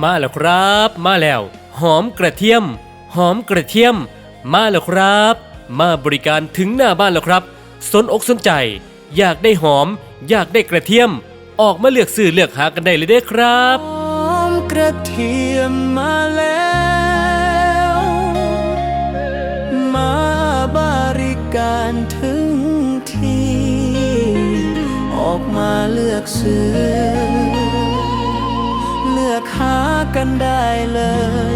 มาแล้วครับมาแล้วหอมกระเทียมหอมกระเทียมมาแล้วครับมาบริการถึงหน้าบ้านแล้วครับสนอกสนใจอยากได้หอมอยากได้กระเทียมออกมาเลือกซื้อเลือกหากันได้เลยเด้อครับหอมกระเทียมมาแล้วมาบริการถึงที่ออกมาเลือกซื้อเลือกหากันได้เลย